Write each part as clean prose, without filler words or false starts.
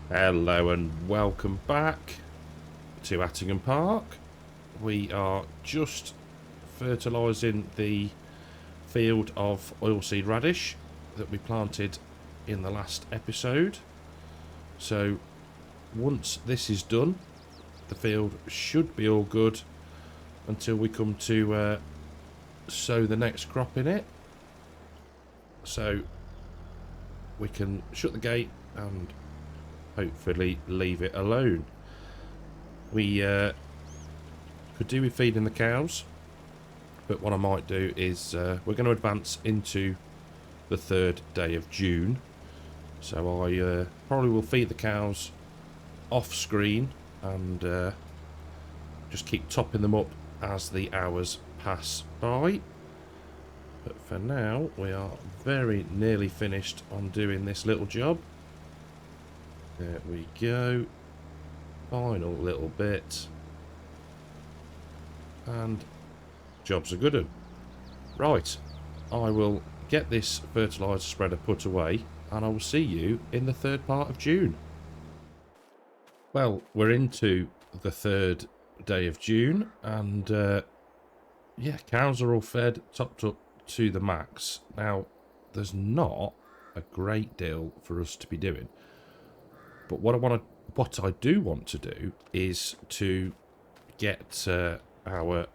Hello and welcome back to Attingham Park. We are just fertilising the field of oilseed radish that we planted in the last episode. So once this is done, the field should be all good until we come to sow the next crop in it. So we can shut the gate and hopefully leave it alone. We could do with feeding the cows, but what I might do is we're going to advance into the 3rd day of June, so I probably will feed the cows off screen and just keep topping them up as the hours pass by. But for now we are very nearly finished on doing this little job. There we go. Final little bit. And job's a good one. Right. I will get this fertiliser spreader put away and I will see you in the 3rd part of June. Well, we're into the 3rd day of June and yeah, cows are all fed, topped up to the max. Now, there's not a great deal for us to be doing. But what I do want to do is to get our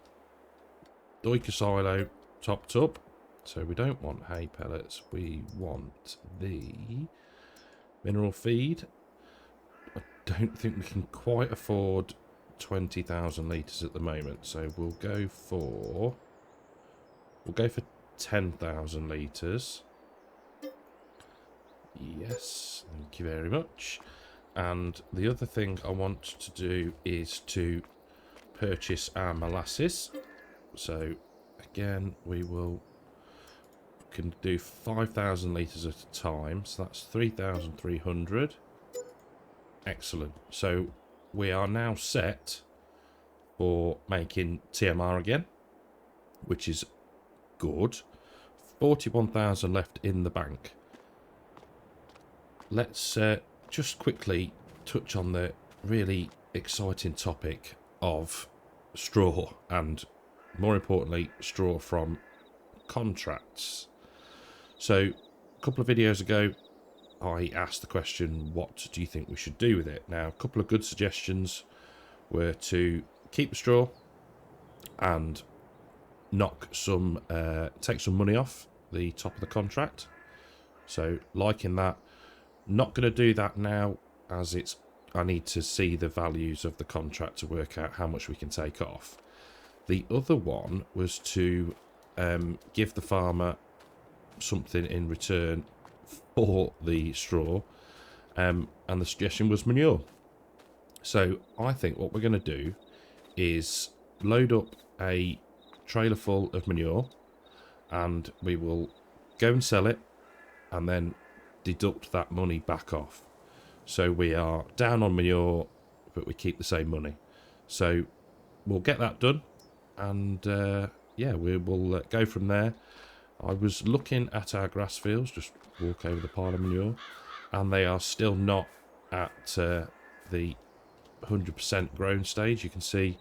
Duiker silo topped up. So we don't want hay pellets. We want the mineral feed. I don't think we can quite afford 20,000 litres at the moment. So we'll go for 10,000 litres. Yes, thank you very much. And the other thing I want to do is to purchase our molasses. So again, we can do 5,000 litres at a time. So that's 3,300. Excellent. So we are now set for making TMR again, which is good. 41,000 left in the bank. Let's just quickly touch on the really exciting topic of straw, and more importantly, straw from contracts. So a couple of videos ago, I asked the question, what do you think we should do with it? Now, a couple of good suggestions were to keep the straw and take some money off the top of the contract. So liking that. Not going to do that now, as I need to see the values of the contract to work out how much we can take off. The other one was to give the farmer something in return for the straw, and the suggestion was manure. So I think what we're going to do is load up a trailer full of manure, and we will go and sell it, and then deduct that money back off. So we are down on manure, but we keep the same money. So we'll get that done, and yeah, we will go from there. I was looking at our grass fields, just walk over the pile of manure, and they are still not at the 100% grown stage. You can see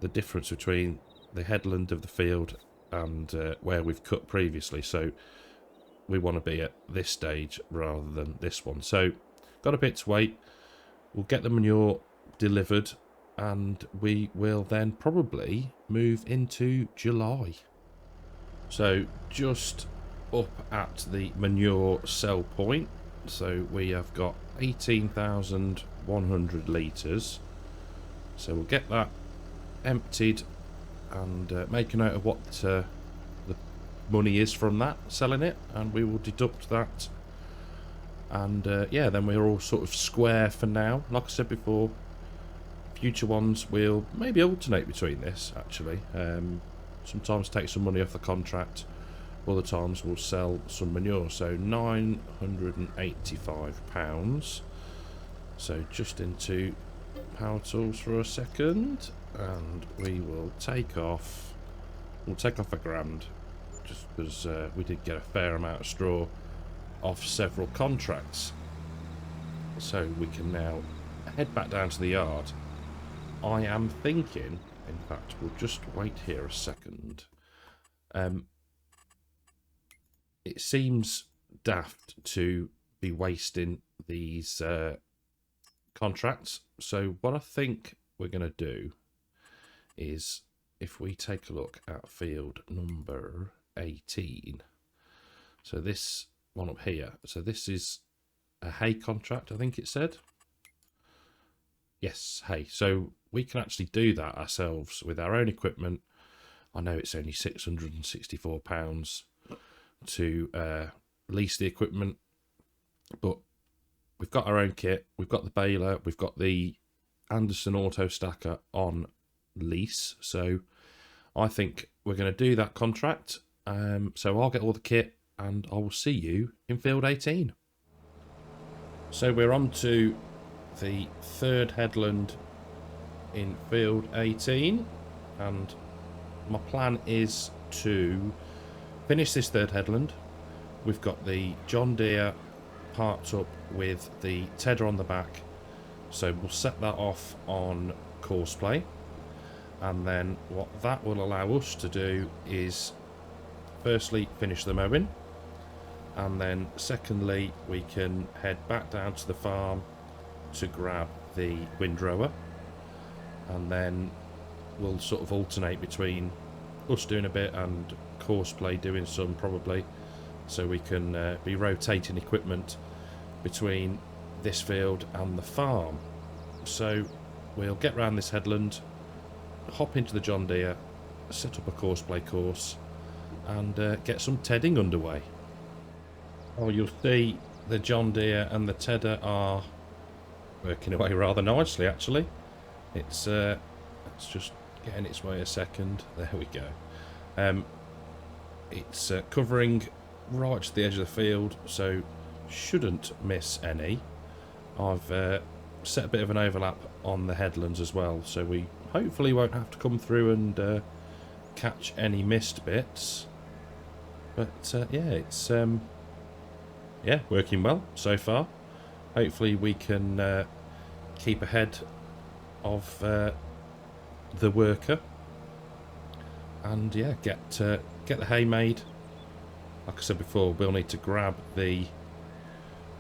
the difference between the headland of the field and where we've cut previously. So we want to be at this stage rather than this one. So got a bit to wait. We'll get the manure delivered and we will then probably move into July. So just up at the manure sell point. So we have got 18,100 litres. So we'll get that emptied and make a note of what the money is from that, selling it, and we will deduct that, and yeah, then we're all sort of square for now. Like I said before, future ones we'll maybe alternate between this actually. Sometimes take some money off the contract, other times we'll sell some manure. So £985. So just into power tools for a second, and we will take off £1,000, just because we did get a fair amount of straw off several contracts. So we can now head back down to the yard. I am thinking, in fact, we'll just wait here a second. It seems daft to be wasting these contracts. So what I think we're going to do is, if we take a look at field number 18. So this one up here. So this is a hay contract, I think it said. Yes, hay. So we can actually do that ourselves with our own equipment. I know it's only £664 to lease the equipment, but we've got our own kit. We've got the baler. We've got the Anderson Auto Stacker on lease. So I think we're going to do that contract. So I'll get all the kit and I will see you in field 18. So we're on to the third headland in field 18, and my plan is to finish this third headland. We've got the John Deere parked up with the tedder on the back, so we'll set that off on course play, and then what that will allow us to do is firstly finish the mowing, and then secondly we can head back down to the farm to grab the windrower, and then we'll sort of alternate between us doing a bit and course play doing some, probably, so we can be rotating equipment between this field and the farm. So we'll get round this headland, hop into the John Deere, set up a course play course, and get some tedding underway. Oh, you'll see the John Deere and the tedder are working away rather nicely, actually. It's just getting its way a second. There we go. It's covering right to the edge of the field, so shouldn't miss any. I've set a bit of an overlap on the headlands as well, so we hopefully won't have to come through and catch any missed bits. But yeah, it's working well so far. Hopefully we can keep ahead of the worker, and yeah, get the hay made. Like I said before, we'll need to grab the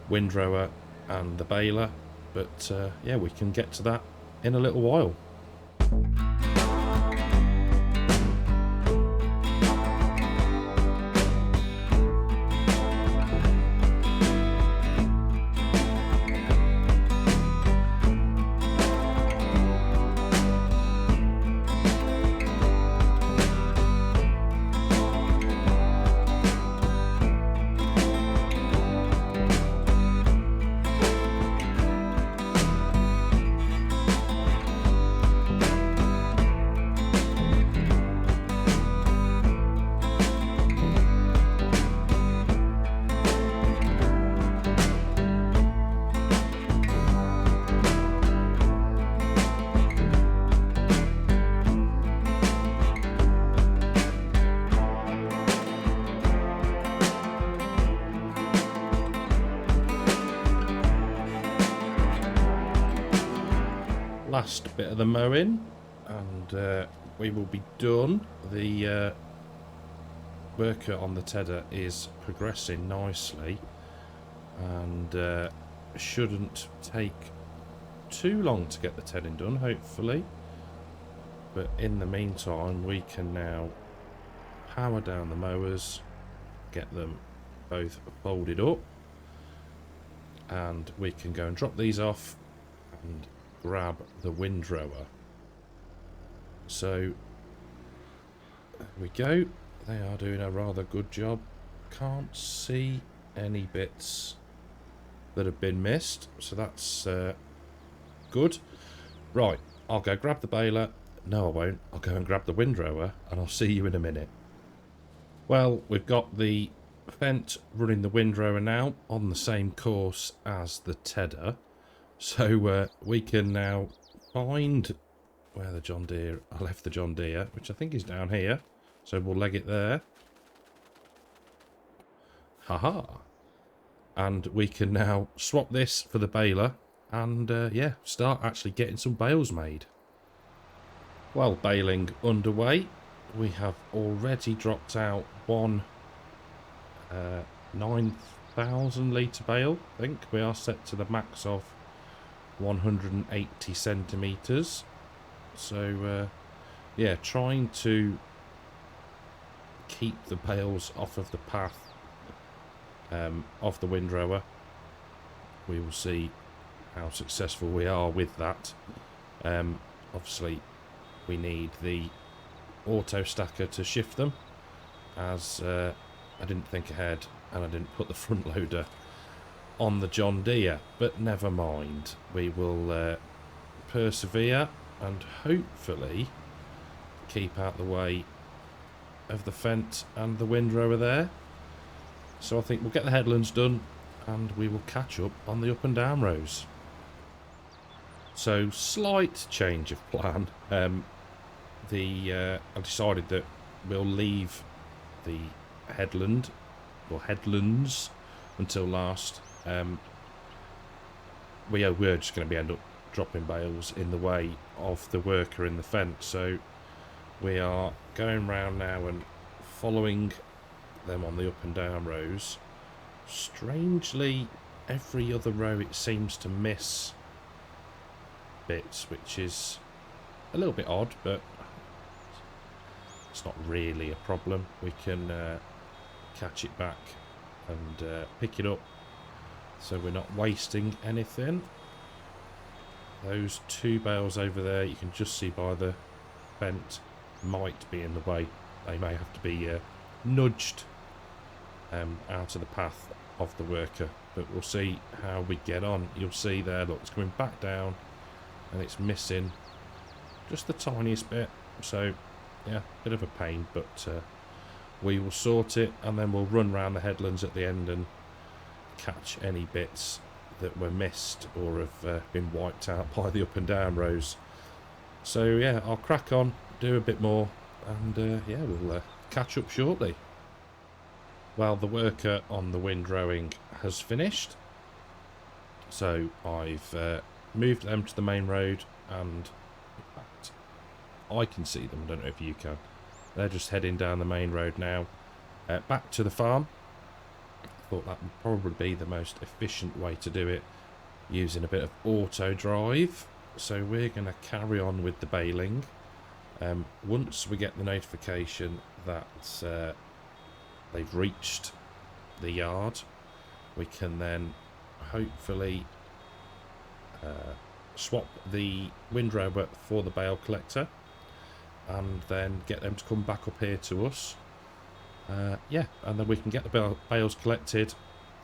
windrower and the baler, but yeah, we can get to that in a little while. Last bit of the mowing, and we will be done. The worker on the tedder is progressing nicely, and shouldn't take too long to get the tedding done, hopefully. But in the meantime, we can now power down the mowers, get them both folded up, and we can go and drop these off and grab the windrower. So there we go. They are doing a rather good job. Can't see any bits that have been missed, so that's good. Right, I'll go grab the baler. No, I won't. I'll go and grab the windrower, and I'll see you in a minute. Well, we've got the Fent running the windrower now on the same course as the tedder. So we can now find where the John Deere... I left the John Deere, which I think is down here. So we'll leg it there. Haha. and we can now swap this for the baler and yeah, start actually getting some bales made. Well, baling underway. We have already dropped out one 9,000 litre bale. I think we are set to the max of 180 centimetres. So yeah, trying to keep the bales off of the path of the windrower. We will see how successful we are with that. Obviously we need the auto stacker to shift them, as I didn't think ahead and I didn't put the front loader on the John Deere, but never mind, we will persevere and hopefully keep out the way of the fence and the windrower there. So I think we'll get the headlands done and we will catch up on the up and down rows. So slight change of plan. I decided that we'll leave the headland or headlands until last. We're just going to end up dropping bales in the way of the worker in the fence, so we are going round now and following them on the up and down rows. Strangely, every other row it seems to miss bits, which is a little bit odd, but it's not really a problem. We can catch it back and pick it up, so we're not wasting anything. Those two bales over there, you can just see by the vent, might be in the way. They may have to be nudged out of the path of the worker, but we'll see how we get on. You'll see there, look, it's coming back down and it's missing just the tiniest bit, so yeah, bit of a pain, but we will sort it and then we'll run round the headlands at the end and catch any bits that were missed or have been wiped out by the up and down rows. So yeah, I'll crack on, do a bit more, and yeah, we'll catch up shortly. Well, the worker on the windrowing has finished, so I've moved them to the main road, and in fact I can see them, I don't know if you can. They're just heading down the main road now, back to the farm. I thought that would probably be the most efficient way to do it, using a bit of auto drive. So we're going to carry on with the baling. Once we get the notification that they've reached the yard, we can then hopefully swap the windrower for the bale collector and then get them to come back up here to us. Yeah, and then we can get the bales collected,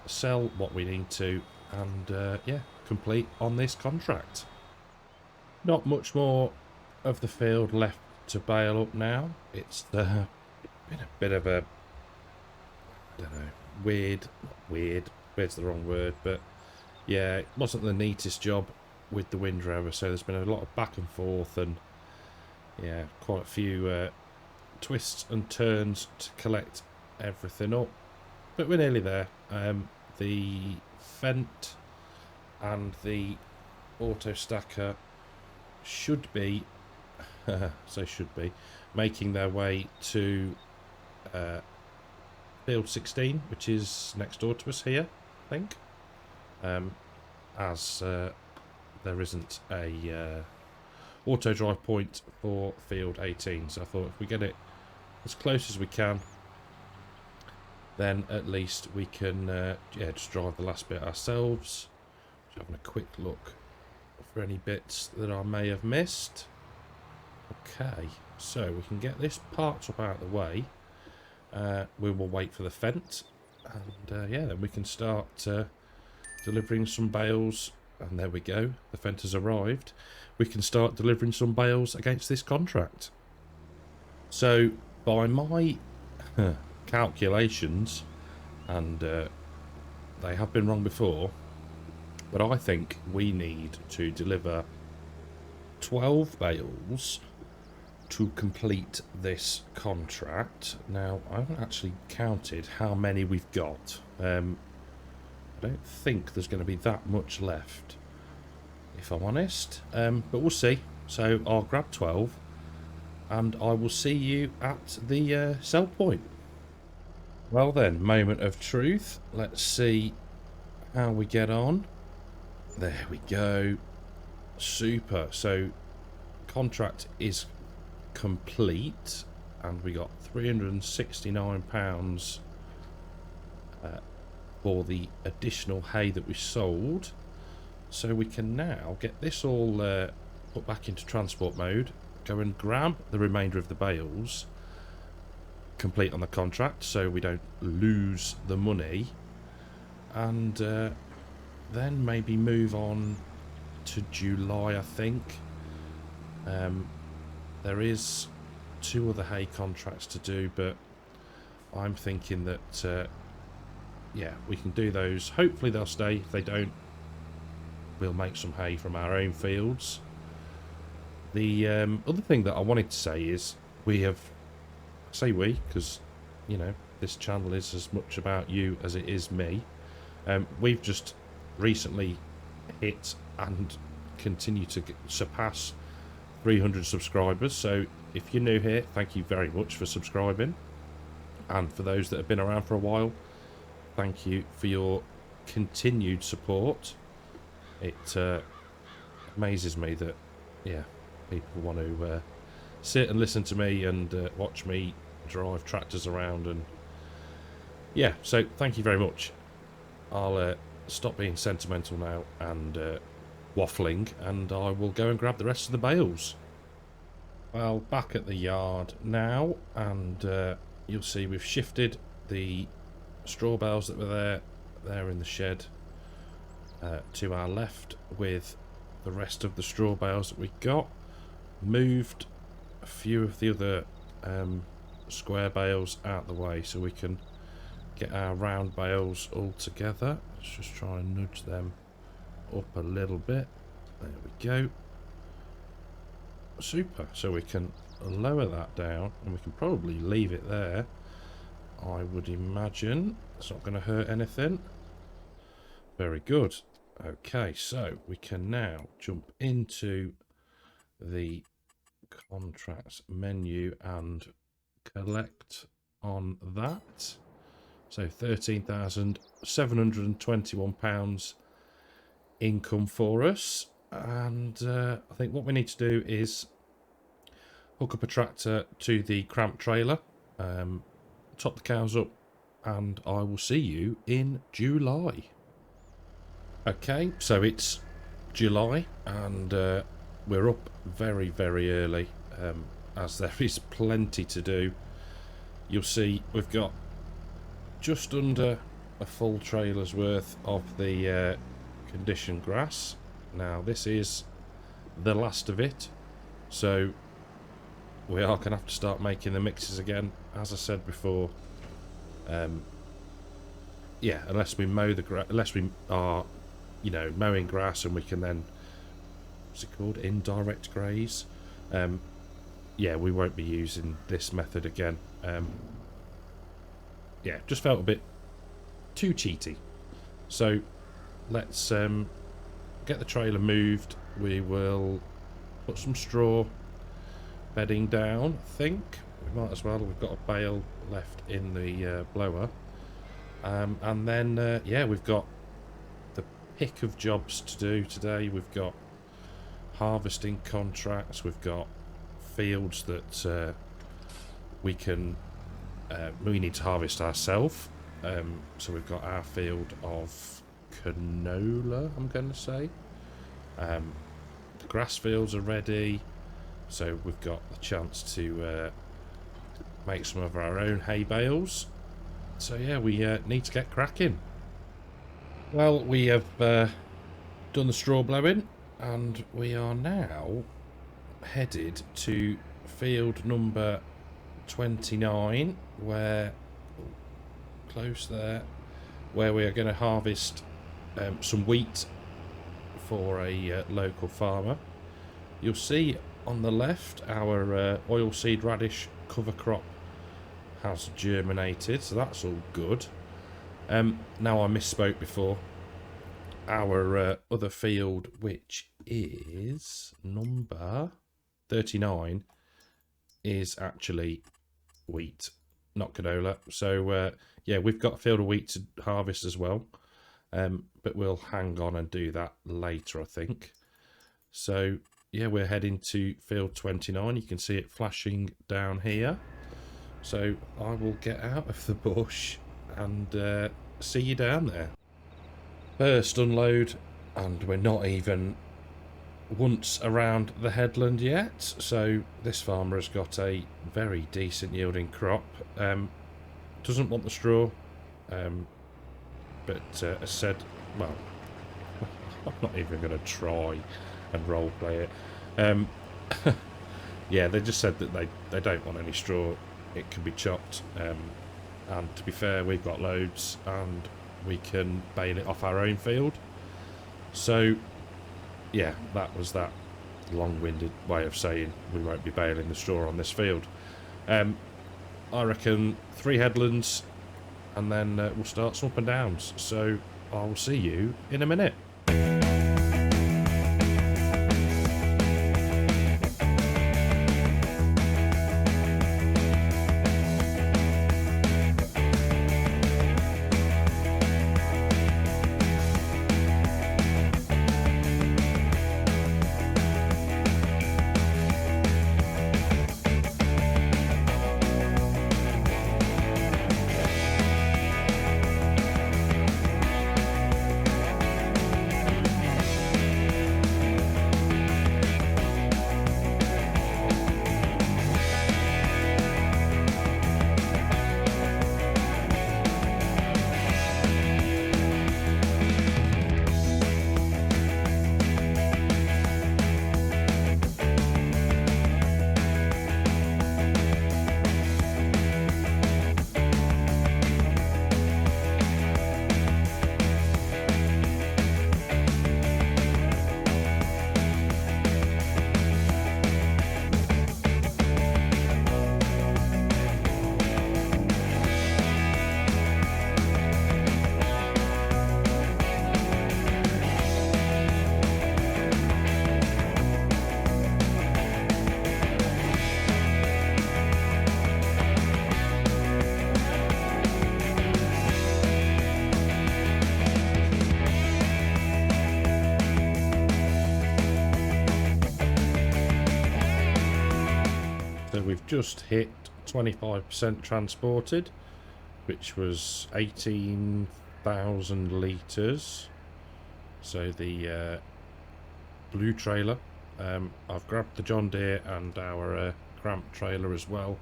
sell what we need to, and yeah, complete on this contract. Not much more of the field left to bale up now. It's been a bit of a, I don't know, weird's the wrong word, but yeah, it wasn't the neatest job with the windrower, so there's been a lot of back and forth and yeah, quite a few twists and turns to collect everything up, but we're nearly there. The fent and the auto stacker should be making their way to field 16, which is next door to us here, I think, as there isn't a auto drive point for field 18, so I thought if we get it as close as we can, then at least we can yeah, just drive the last bit ourselves. Just having a quick look for any bits that I may have missed. Okay, so we can get this part up out of the way. We will wait for the fent, and yeah, then we can start delivering some bales. And there we go, the fent has arrived. We can start delivering some bales against this contract. So by my calculations, and they have been wrong before, but I think we need to deliver 12 bales to complete this contract. Now, I haven't actually counted how many we've got. I don't think there's going to be that much left, if I'm honest, but we'll see. So I'll grab 12 and I will see you at the sell point. Well then, moment of truth. Let's see how we get on. There we go. Super. So contract is complete and we got £369 for the additional hay that we sold. So we can now get this all put back into transport mode, go and grab the remainder of the bales, complete on the contract so we don't lose the money, and then maybe move on to July, I think. There is 2 other hay contracts to do, but I'm thinking that yeah, we can do those. Hopefully they'll stay. If they don't, we'll make some hay from our own fields. The other thing that I wanted to say is we have, say we, because, you know, this channel is as much about you as it is me. We've just recently hit and continue to surpass 300 subscribers. So if you're new here, thank you very much for subscribing. And for those that have been around for a while, thank you for your continued support. It amazes me that, yeah, people want to sit and listen to me and watch me drive tractors around, and yeah, so thank you very much. I'll stop being sentimental now and waffling, and I will go and grab the rest of the bales. Well, back at the yard now, and you'll see we've shifted the straw bales that were there in the shed to our left, with the rest of the straw bales that we got. Moved a few of the other square bales out the way so we can get our round bales all together. Let's just try and nudge them up a little bit. There we go. Super. So we can lower that down, and we can probably leave it there. I would imagine it's not going to hurt anything. Very good. Okay, so we can now jump into the contracts menu and collect on that. So £13,721 income for us, and I think what we need to do is hook up a tractor to the cramped trailer, top the cows up, and I will see you in July. Okay, so it's July, and we're up very, very early, as there is plenty to do. You'll see we've got just under a full trailer's worth of the conditioned grass. Now this is the last of it, so we are going to have to start making the mixes again, as I said before. Yeah, unless we mow the grass, unless we are, you know, mowing grass, and we can then, what's it called, indirect graze. Yeah, we won't be using this method again. Yeah, just felt a bit too cheaty. So let's get the trailer moved. We will put some straw bedding down, I think. We might as well. We've got a bale left in the blower. And then, yeah, we've got the pick of jobs to do today. We've got harvesting contracts. We've got fields that we need to harvest ourselves. So we've got our field of canola, I'm going to say. The grass fields are ready, so we've got the chance to make some of our own hay bales. So yeah, we need to get cracking. Well, we have done the straw blowing, and we are now headed to field number 29, where, close there, where we are going to harvest some wheat for a local farmer. You'll see on the left our oilseed radish cover crop has germinated, so that's all good. Now I misspoke before. Our other field, which is number 39, is actually wheat, not canola. So yeah, we've got a field of wheat to harvest as well, but we'll hang on and do that later, I think. So yeah, we're heading to field 29. You can see it flashing down here. So I will get out of the bush and see you down there. First unload, and we're not even once around the headland yet. So this farmer has got a very decent yielding crop. Doesn't want the straw, but has said, well, I'm not even going to try and role play it. Yeah, they just said that they don't want any straw. It can be chopped, and to be fair, we've got loads and we can bale it off our own field. So yeah, that was that long-winded way of saying we won't be baling the straw on this field. I reckon 3 headlands, and then we'll start some up and downs. So I'll see you in a minute. We've just hit 25% transported, which was 18,000 litres. So the blue trailer, I've grabbed the John Deere and our cramp trailer as well,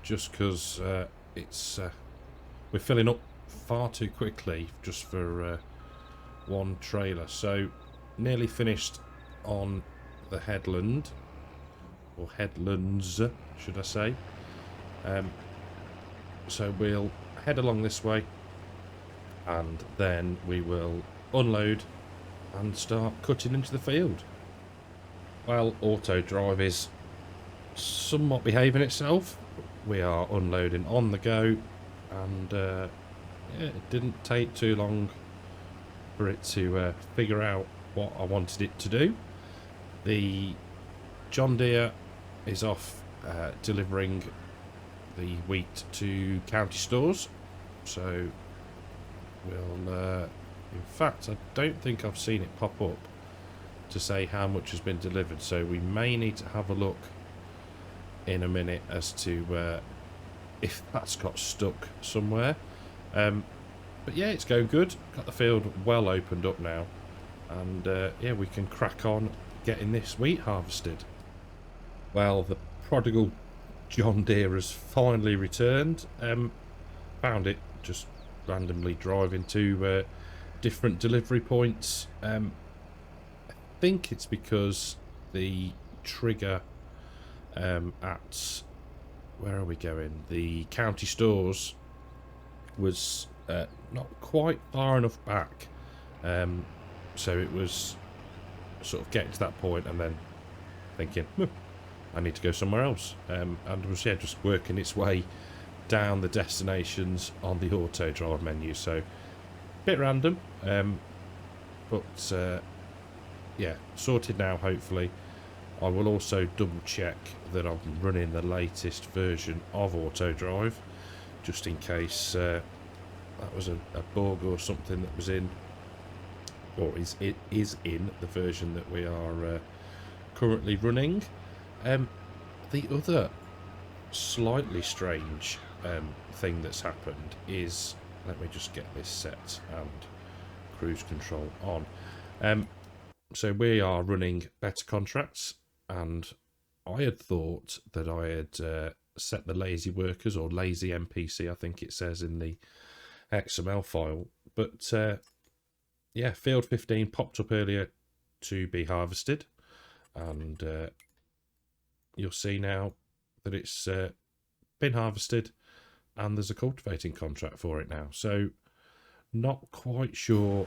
just because it's we're filling up far too quickly just for one trailer. So nearly finished on the headland, or headlands should I say. So we'll head along this way, and then we will unload and start cutting into the field. Well, auto drive is somewhat behaving itself. We are unloading on the go, and yeah, it didn't take too long for it to figure out what I wanted it to do. The John Deere is off delivering the wheat to county stores, so we'll in fact I don't think I've seen it pop up to say how much has been delivered, so we may need to have a look in a minute as to if that's got stuck somewhere. But yeah, it's going good. Got the field well opened up now, and yeah, we can crack on getting this wheat harvested. Well, the prodigal John Deere has finally returned. Found it just randomly driving to different delivery points. I think it's because the trigger at, where are we going? The county stores was not quite far enough back. So it was sort of getting to that point and then thinking, I need to go somewhere else, and was, yeah, just working its way down the destinations on the auto drive menu. So bit random, but yeah, sorted now hopefully. I will also double check that I'm running the latest version of auto drive, just in case that was a bug or something that was in, or it is in the version that we are currently running. The other slightly strange thing that's happened is, let me just get this set and cruise control on. So we are running better contracts, and I had thought that I had set the lazy workers, or lazy NPC I think it says in the XML file, but yeah, field 15 popped up earlier to be harvested, and you'll see now that it's been harvested and there's a cultivating contract for it now. So not quite sure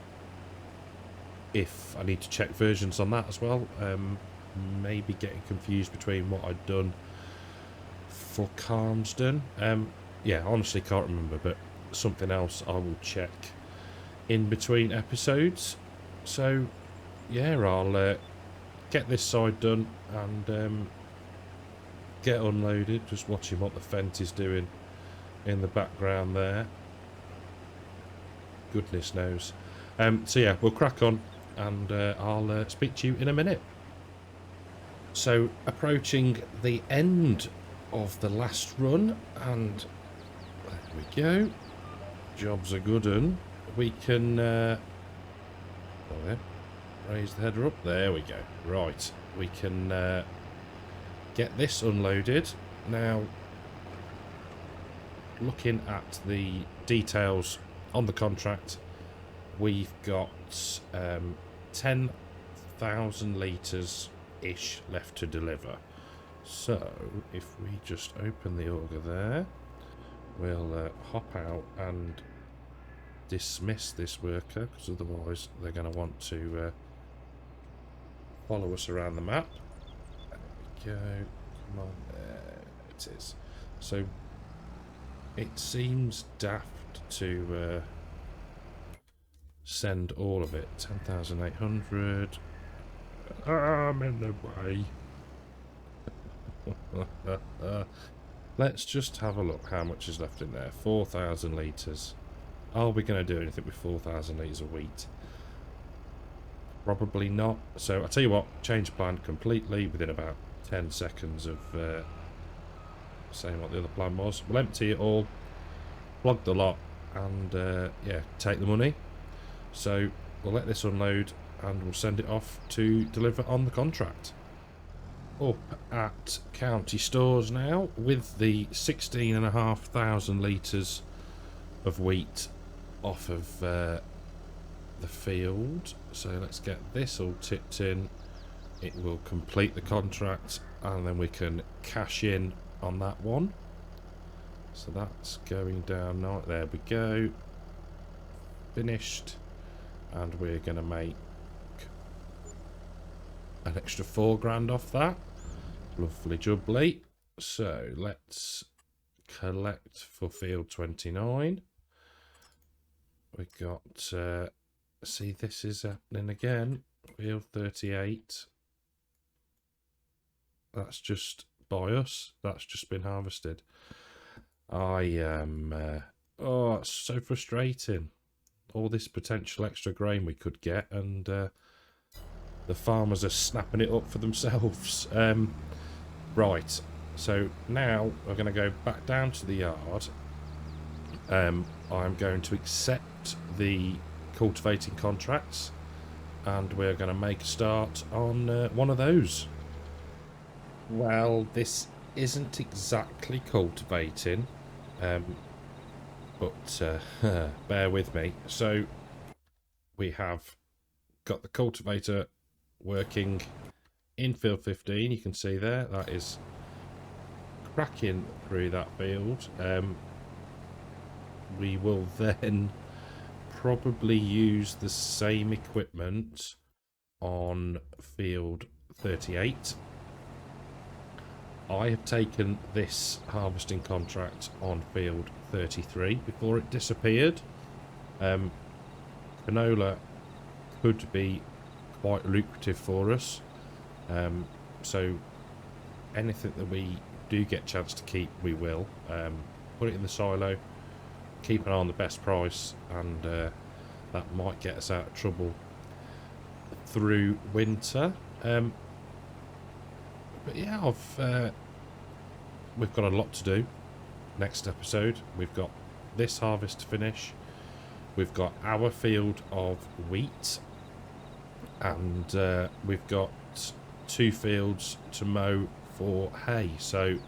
if I need to check versions on that as well. Maybe getting confused between what I'd done for Calmsden. Yeah, honestly can't remember, but something else I will check in between episodes. So yeah, I'll get this side done and get unloaded. Just watching what the Fent is doing in the background there. Goodness knows. So yeah, we'll crack on, and I'll speak to you in a minute. So approaching the end of the last run, and there we go. Job's a good un. We can raise the header up. There we go. Right, we can get this unloaded. Now, looking at the details on the contract, we've got 10,000 litres ish left to deliver. So if we just open the auger there, we'll hop out and dismiss this worker, because otherwise they're going to want to follow us around the map. There we go. Come on, there it is. So it seems daft to send all of it. 10,800. I'm in the way. Let's just have a look how much is left in there. 4,000 litres. Are we going to do anything with 4,000 litres of wheat? Probably not. So I'll tell you what, change plan completely within about 10 seconds of saying what the other plan was. We'll empty it all, plug the lot, and yeah, take the money. So we'll let this unload and we'll send it off to deliver on the contract. Up at county stores now with the 16,500 litres of wheat off of the field. So let's get this all tipped in. It will complete the contract, and then we can cash in on that one. So that's going down now. There we go. Finished. And we're going to make an extra 4 grand off that. Lovely jubbly. So let's collect for field 29. We got see, this is happening again. Field 38. That's just by us. That's just been harvested. I am oh, it's so frustrating. All this potential extra grain we could get, and the farmers are snapping it up for themselves. Right, so now we're going to go back down to the yard. I'm going to accept the cultivating contracts, and we're going to make a start on one of those. Well, this isn't exactly cultivating, but bear with me. So we have got the cultivator working in field 15. You can see there, that is cracking through that field. We will then probably use the same equipment on field 38. I have taken this harvesting contract on field 33 before it disappeared. Canola could be quite lucrative for us, so anything that we do get a chance to keep, we will. Put it in the silo, keep an eye on the best price, and that might get us out of trouble through winter. But yeah, we've got a lot to do. Next episode, we've got this harvest to finish. We've got our field of wheat, and we've got 2 fields to mow for hay. So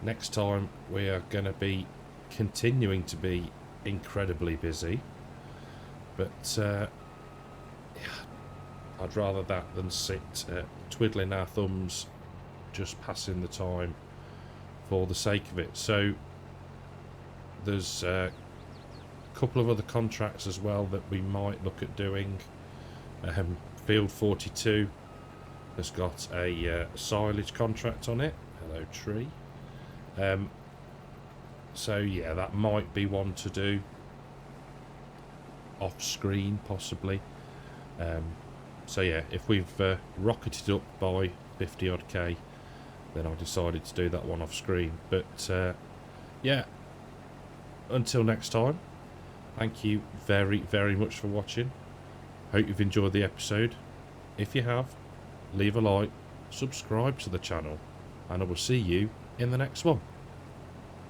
next time we are going to be continuing to be incredibly busy, but yeah, I'd rather that than sit twiddling our thumbs, just passing the time for the sake of it. So there's a couple of other contracts as well that we might look at doing. Field 42 has got a silage contract on it. Hello, tree. So yeah, that might be one to do off screen possibly. So yeah, if we've rocketed up by 50 odd K, then I decided to do that one off screen. But yeah, until next time, thank you very, very much for watching. Hope you've enjoyed the episode. If you have, leave a like, subscribe to the channel, and I will see you in the next one.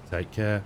Take care.